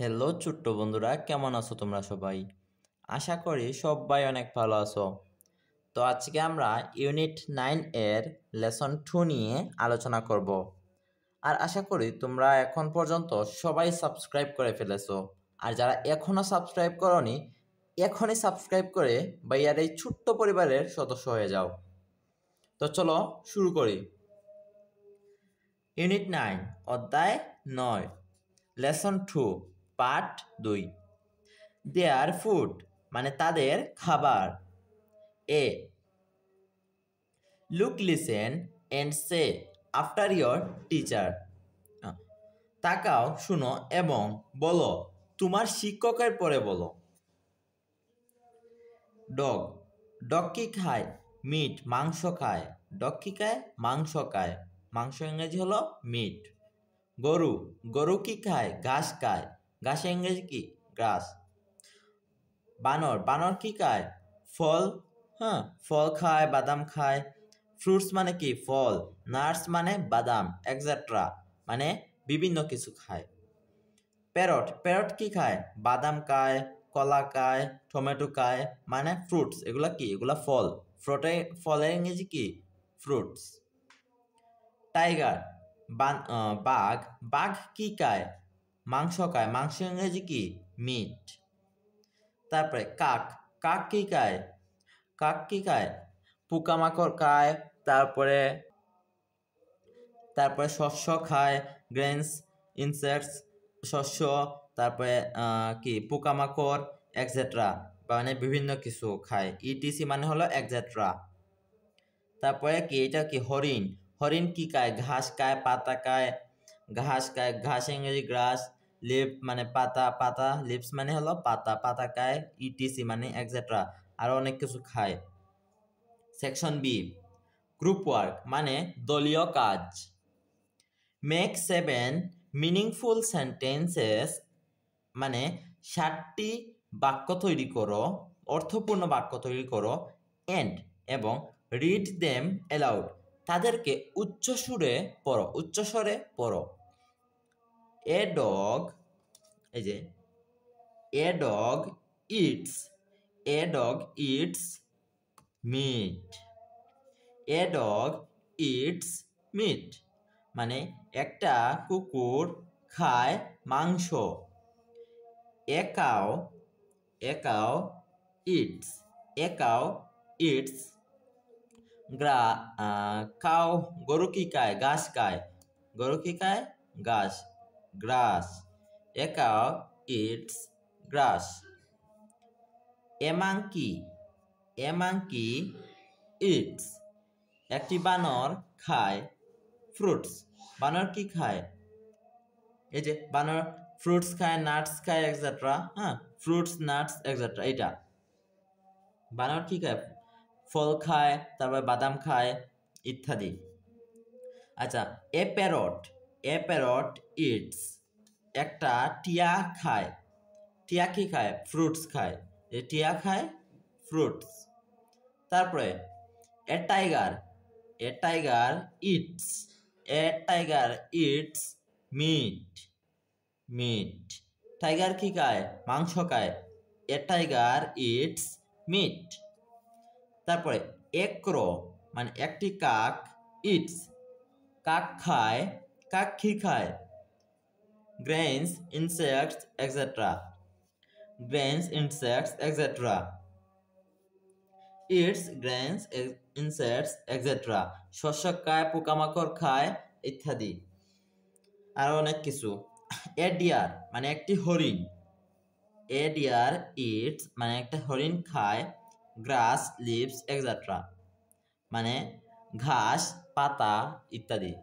Hello ছোট্ট বন্ধুরা, কেমন আছো তোমরা সবাই? আশা করি সবাই অনেক ভালো আছো। তো আজকে আমরা ইউনিট 9 এর লেসন 2 নিয়ে আলোচনা করব। আর আশা করি তোমরা এখন পর্যন্ত সবাই সাবস্ক্রাইব করে ফেলেছো। আর যারা এখনও সাবস্ক্রাইব করোনি, এখনই সাবস্ক্রাইব করে ভাইয়ার এই ছোট্ট পরিবারের সদস্য হয়ে যাও। তো চলো শুরু করি। ইউনিট 9 অধ্যায় 9 লেসন 2 পার্ট 2। দেয়ার ফুড মানে তাদের খাবার। এ look listen and say after your teacher. তাকাও, শুনো এবং বলো তোমার শিক্ষকের পরে বলো। ডগ ডগ কি খায়? মিট মাংস খায়। ডগ কি খায়? মাংস খায়। মাংস ইংরেজি হলো মিট। গরু গরু কি খায়? ঘাস খায়। ঘাস ইংরেজি কি? গ্রাস। বানর বানর কি খায়? ফল। ফল খায়, বাদাম খায়। ফ্রুটস মানে কি? ফল। নাটস মানে বাদাম, এক্সেট্রা মানে বিভিন্ন কিছু খায়। প্যারট প্যারট কি খায়? বাদাম খায়, কলা খায়, টমেটো খায়, মানে ফ্রুটস। এগুলা কি? এগুলা ফল। ফলের ইংরেজি কি? ফ্রুটস। টাইগার বাঘ বাঘ কি খায়? মাংস খায়। মাংস ইংরেজি কি? মিট। তারপরে কাক কাক কি খায়? কাক কি খায়? পোকামাকড় খায়। তারপরে তারপরে শস্য খায়, গ্রেনস, ইনসেক্টস, শস্য। তারপরে কি পোকামাকড় এক্সেট্রা, মানে বিভিন্ন কিছু খায়। ইটিসি মানে হলো এক্সেট্রা। তারপরে কি এটা কি? হরিণ হরিণ কি খায়? ঘাস খায়, পাতা খায়। ঘাস খায়, ঘাস ইংরেজি গ্রাস। লিপ মানে পাতা, পাতা লিপস মানে হলো পাতা, পাতা খায়। ইটিসি মানে এক্সেট্রা, আরো অনেক কিছু খায়। সেকশন বি গ্রুপ ওয়ার্ক মানে দলীয় কাজ। মেক 7 মিনিংফুল সেন্টেন্সেস মানে 7টি বাক্য তৈরি করো, অর্থপূর্ণ বাক্য তৈরি করো। এন্ড এবং রিড দেম অ্যালাউড, তাদেরকে উচ্চস্বরে পড়ো, উচ্চস্বরে পড়ো। এ ডগ এই যে a dog eats a dog eats meat a dog eats meat মানে একটা কুকুর খায় মাংস। A cow eats eats cow গরু কি খায়? ঘাস খায়। গরু কি খায়? ঘাস, grass. A cow eats grass. A monkey eats, একটি বানর খায় ফ্রুটস। বানর কি খায়? এই যে বানর ফ্রুটস খায়, নাটস খায়, এক্সেট্রা। Fruits, nuts, etcetera. এটা বানর কি খায়? ফল খায়, তারপরে বাদাম খায় ইত্যাদি। আচ্ছা, এ প্যারট ইটস, একটা টিয়া খায়। টিয়া কি খায়? ফ্রুটস খায়। এ টিয়া খায় ফ্রুটস। তারপরে a tiger eats meat. Tiger কি খায়? মাংস খায়। A tiger eats meat. তারপরে এ ক্রো মানে একটি কাক ইটস, কাক খায়। কাক কি খায়? Grains, insects, etcetera. It's grains, insects, etcetera. শস্য খায়, পোকামাকড় খায় ইত্যাদি, আরো অনেক কিছু। এ ডিয়ার মানে একটি হরিণ। এ ডিয়ার ইটস মানে একটা হরিণ খায় গ্রাস, লিভস, এক্সেট্রা মানে ঘাস, পাতা ইত্যাদি।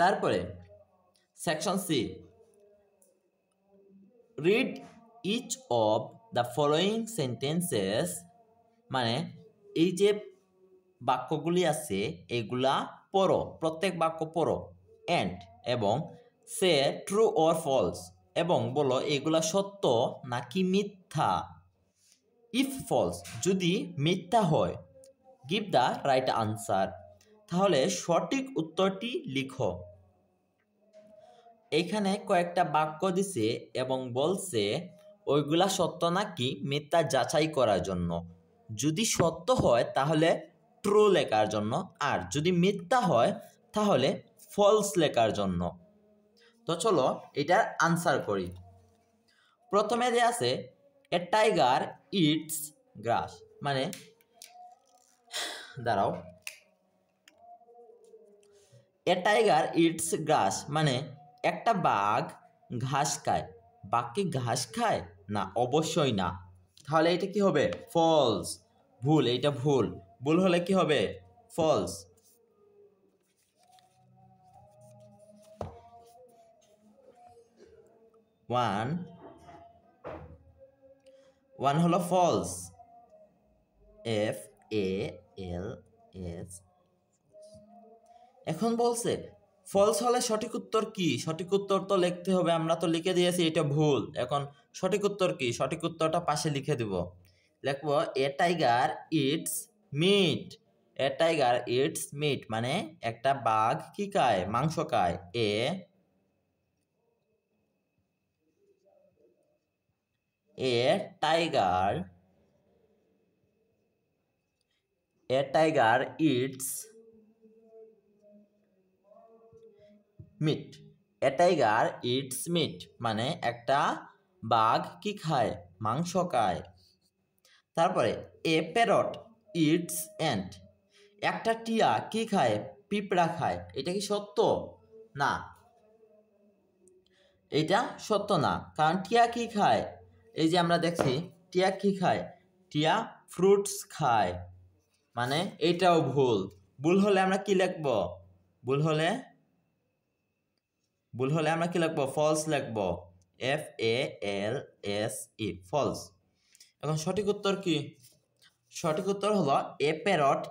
তারপরে section C read each of the following sentences মানে এই যে বাক্যগুলি আছে এগুলা পড়ো, প্রত্যেক বাক্য পড়ো। এন্ড এবং সে ট্রু অর ফলস, এবং বলো এগুলা সত্য নাকি মিথ্যা। ইফ ফলস যদি মিথ্যা হয়, গিভ দ্য রাইট আনসার তাহলে সঠিক উত্তরটি লিখো। এইখানে কয়েকটা বাক্য দিছে এবং বলছে ওইগুলা সত্য নাকি মিথ্যা যাচাই করার জন্য। যদি সত্য হয় তাহলে ট্রু লেখার জন্য, আর যদি মিথ্যা হয় তাহলে ফলস লেখার জন্য। তো চলো এটার আনসার করি। প্রথমে যে আছে এ টাইগার ইটস গ্রাস, মানে দাঁড়াও, এ টাইগার ইটস গ্রাস মানে একটা বাঘ ঘাস খায়। বাঘ কি ঘাস খায়? না, অবশ্যই না। তাহলে এটা কি হবে? ফলস। ভুল, এটা ভুল। ভুল হলে কি হবে? ফলস। ওয়ান হলো ফলস, FALS। এখন বলছে ফলস হলে সঠিক উত্তর কি? সঠিক উত্তর তো লিখতে হবে, আমরা তো লিখে দিয়েছি এটা ভুল। এখন সঠিক উত্তর কি? সঠিক উত্তরটা পাশে লিখে দিব। লিখবো a tiger eats meat. A tiger eats meat মানে একটা বাঘ কি খায়? মাংস খায়। A tiger eats meat. A tiger eats meat মানে একটা বাঘ কি খায়? মাংস খায়। তারপরে এ প্যারট ইটস অ্যান্ট, একটা টিয়া কি খায়? পিঁপড়া খায়। এটা কি সত্য? না, এটা সত্য না, কারণ টিয়া কি খায়? এই যে আমরা দেখছি টিয়া কি খায়? টিয়া ফ্রুটস খায়, মানে এইটাও ভুল। ভুল হলে আমরা কি লিখব? ভুল হলে আমরা কি লিখব? ফলস লিখব। FALSE, false. এখন সঠিক উত্তর কি? সঠিক উত্তর হলো এ প্যারট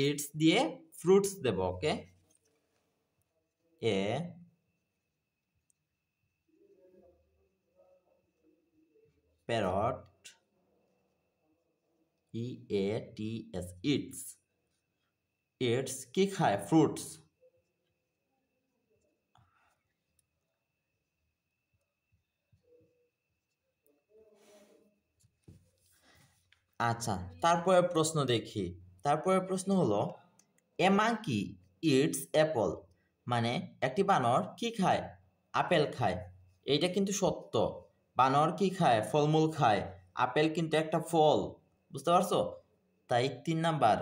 ইটস দিয়ে ফ্রুটস দেব। Okay, a parrot EATS eats কি খায়? ফ্রুটস। আচ্ছা, তারপরে প্রশ্ন দেখি। তারপরে প্রশ্ন হলো এ মাঙ্কি ইটস অ্যাপল, মানে একটি বানর কি খায়? আপেল খায়। এইটা কিন্তু সত্য। বানর কি খায়? ফলমূল খায়। আপেল কিন্তু একটা ফল, বুঝতে পারছো? তাই 3 নাম্বার,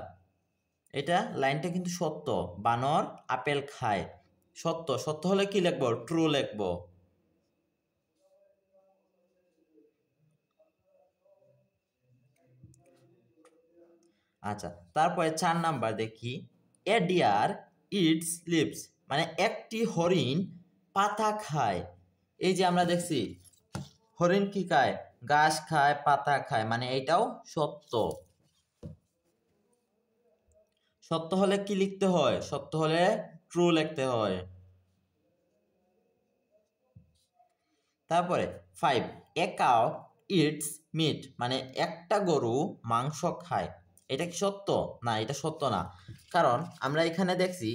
এটা লাইনটা কিন্তু সত্য। বানর আপেল খায়, সত্য। সত্য হলে কি লিখবো? ট্রু লিখবো। আচ্ছা, তারপরে 4 নাম্বার দেখি এ ডিয়ার ইটস লিভস, মানে একটি হরিণ পাতা খায়। এই যে আমরা দেখছি হরিণ কি খায়? ঘাস খায়, পাতা খায়, মানে এটাও সত্য। সত্য হলে কি লিখতে হয়? সত্য হলে ট্রু লিখতে হয়। তারপরে 5 এ কাউ ইটস মিট, মানে একটা গরু মাংস খায়। এটা কি সত্য? না, এটা সত্য না, কারণ আমরা এখানে দেখছি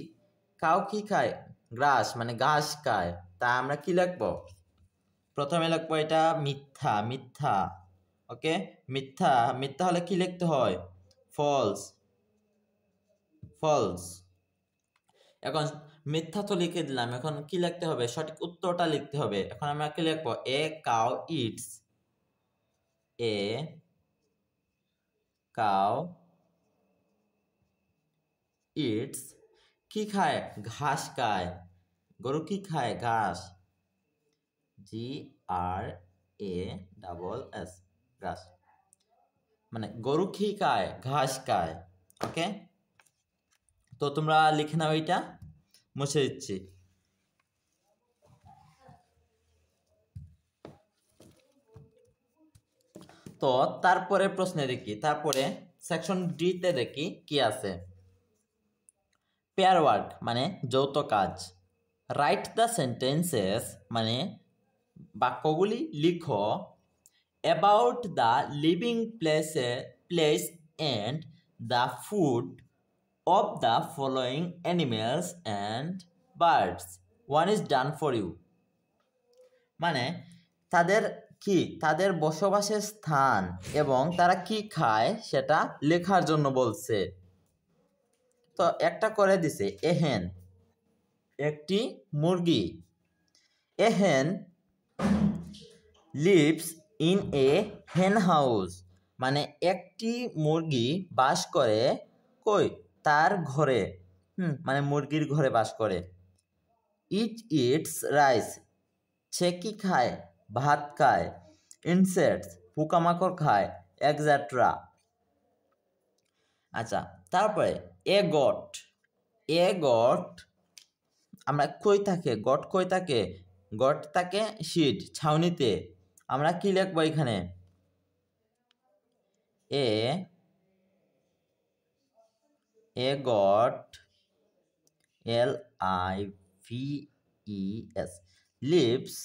কাউ কি খায়? গ্রাস, মানে ঘাস খায়। তা আমরা কি লিখবো? প্রথমে লিখবো এটা মিথ্যা। ওকে, মিথ্যা। মিথ্যা হলে কি লিখতে হয়? ফলস। এখন মিথ্যা তো লিখে দিলাম, এখন কি লিখতে হবে? সঠিক উত্তরটা লিখতে হবে। এখন আমরা কি লিখবো? এ কাউ ইটস কি খায়? ঘাস খায়। গরু কি খায়? ঘাস। GRASS, ঘাস, মানে গরু কি খায়? ঘাস খায়। ওকে, তো তোমরা লিখে নাও, এটা মুছে দিচ্ছি। তো তারপরে প্রশ্নে দেখি, তারপরে সেকশন ডি তে দেখি কি আছে। পেয়ার ওয়ার্ক মানে যৌথ কাজ। রাইট দ্য সেন্টেন্সেস মানে বাক্যগুলি লিখো about the living place and the food of the following animals and birds. One is done for you, মানে তাদের বসবাসের স্থান এবং তারা কি খায় সেটা লেখার জন্য বলছে। তো একটা করে দিছে, এ হেন একটি মুরগি, এ হেন লিভস ইন এ হেন হাউস, মানে একটি মুরগি বাস করে কই, তার ঘরে, মানে মুরগির ঘরে বাস করে। ইট ইটস রাইস, সে কি খায়, ভাত খায়। ইনসেক্টস, পোকামাকড় খায়, এক্সেট্রা। আচ্ছা, তারপরে এ গট আমরা কই থাকে, গট থাকে শিট, ছাউনিতে। আমরা কি লিখবো এখানে, এ goat LIVES lives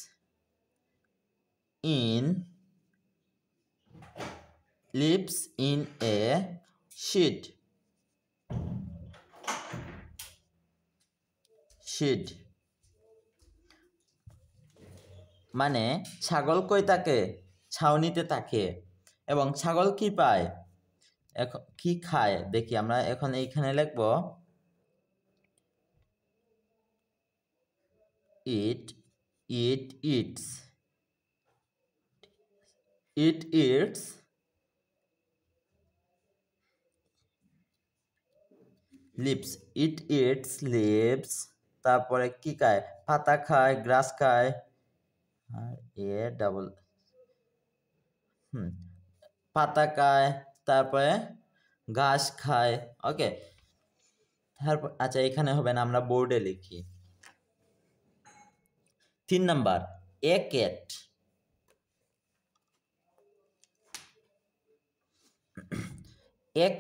in a sheet, মানে ছাগল কই থাকে, ছাউনিতে থাকে। এবং ছাগল কি পায়, এখন কি খায় দেখি আমরা, এখন এইখানে লিখব it eats lives, তারপরে কি খায়, পাতা খায়, গ্রাস খায়, আর পাতা খায়, তারপরে ঘাস খায়। ওকে, তারপর আচ্ছা এখানে হবে না, আমরা বোর্ডে লিখি। 3 নাম্বার, এ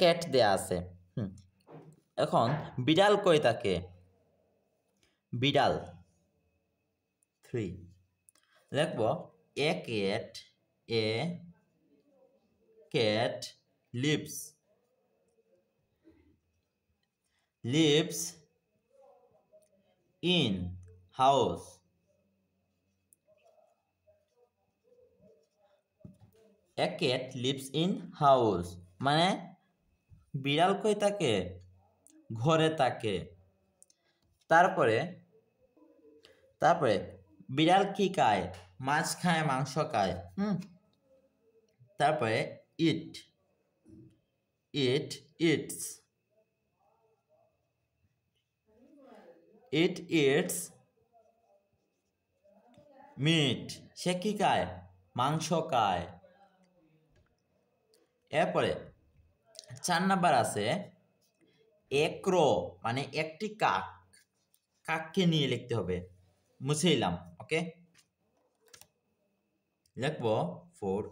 ক্যাট দেয়া আছে। এখন বিড়াল কই থাকে, বিড়াল 3 লিখব, এ cat lives in house, A cat lives in house, মানে বিড়াল কই থাকে, ঘরে থাকে। তারপরে বিড়াল কি খায়, মাছ খায়, মাংস খায়। তারপরে ইটস মিট, সে কি খায়, মাংস খায়। এরপরে 4 নাম্বার আছে, এ ক্রো, মানে একটি কাককে নিয়ে লিখতে হবে, মুছেইলাম। ওকে, লিখব 4,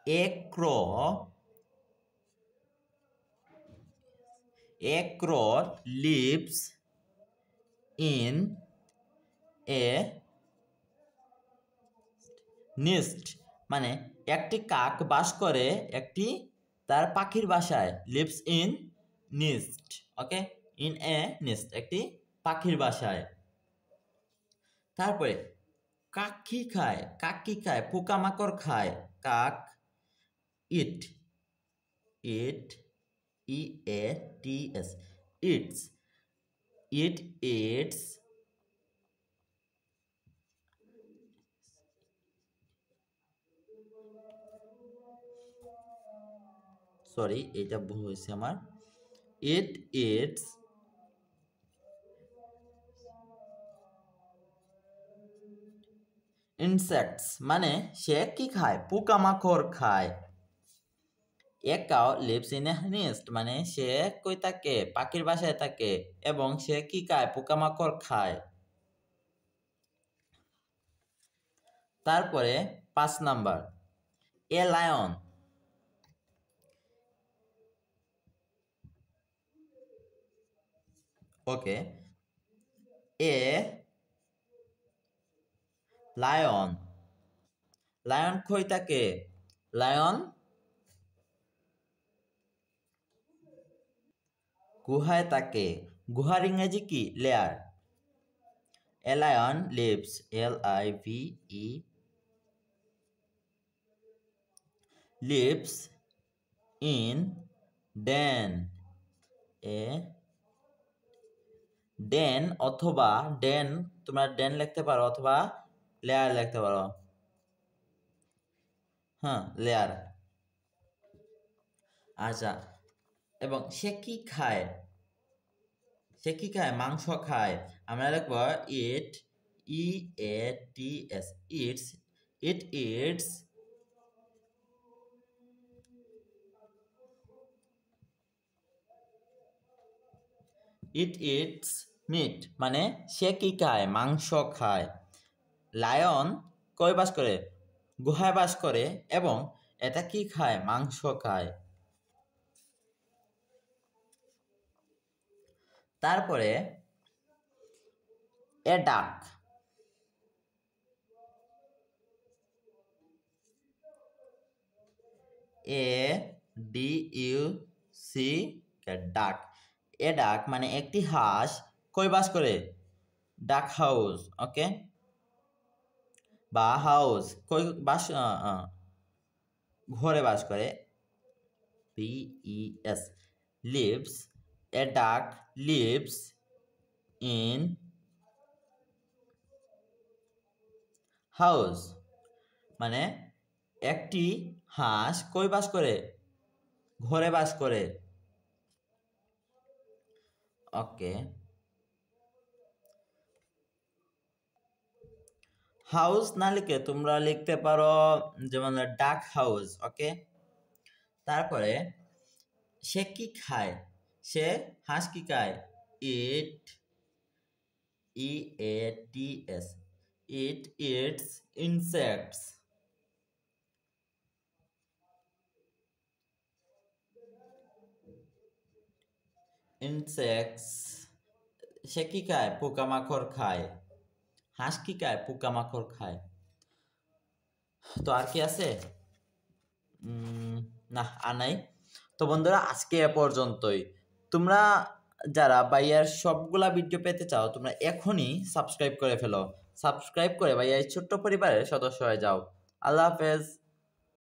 এ ক্রো লিভস ইন এ নেস্ট, মানে একটি কাক বাস করে একটি তার পাখির বাসায়, lives in nest. Okay, in a nest, একটি পাখির বাসায়। তারপরে কাক কি খায়, পোকামাকড় খায়। কাক ইট EATS ইটস সরি, এটা ভুল হয়েছে আমার, ইটস ইনসেক্টস, মানে সে কি খায়, পোকামাকড় খায়। A cow lives in a nest, মানে সে কই থাকে, পাখির বাসায় থাকে, এবং সে কি খায়, পোকামাকড় খায়। তারপরে 5 number, a lion, okay, a lion কই থাকে, লায়ন গুহায় থাকে। গুহার ইংরেজি কি? Layer. A lion lives, Live, lives in den, a den অথবা den, তোমরা den লিখতে পারো অথবা লেয়ার লিখতে পারো। হ্যাঁ, লেয়ার। আচ্ছা, এবং সে কি খায়? সে কি খায়? মাংস খায়। আমরা লিখবো eat, EATS, eats, eat eats eat eats meat, মানে সে কি খায়? মাংস খায়। লায়ন কই বাস করে? গুহায় বাস করে, এবং এটা কি খায়? মাংস খায়। তারপরে এ ডাক, ADUC, ডাক। এ ডাক মানে একটি হাঁস কই বাস করে? ডাক হাউস, ওকে, বা হাউস, কই বাস, ঘরে বাস করে। PES, লিভস, এ ডাক লিভস ইন হাউস, মানে একটি হাঁস কই বাস করে? ঘরে বাস করে। ওকে, হাউস না লিখে তোমরা লিখতে পারো যেমন ডাক হাউস, ওকে। তারপরে সে কি খায়? সে হাঁস কি খায়? Eat, EATS, eat eats insects, insects. সে কি খায়? পোকামাকড় খায়। হাঁস কি খায়? পোকামাকড় খায়। তো আর কি আছে? না, আর নাই। তো বন্ধুরা, আজকে এ পর্যন্তই। তোমরা যারা ভাইয়ার সবগুলা ভিডিও পেতে চাও, তোমরা এখনই সাবস্ক্রাইব করে ফেলো। সাবস্ক্রাইব করে ভাইয়া এই ছোট্ট পরিবারের সদস্য হয়ে যাও। আল্লাহ হাফেজ।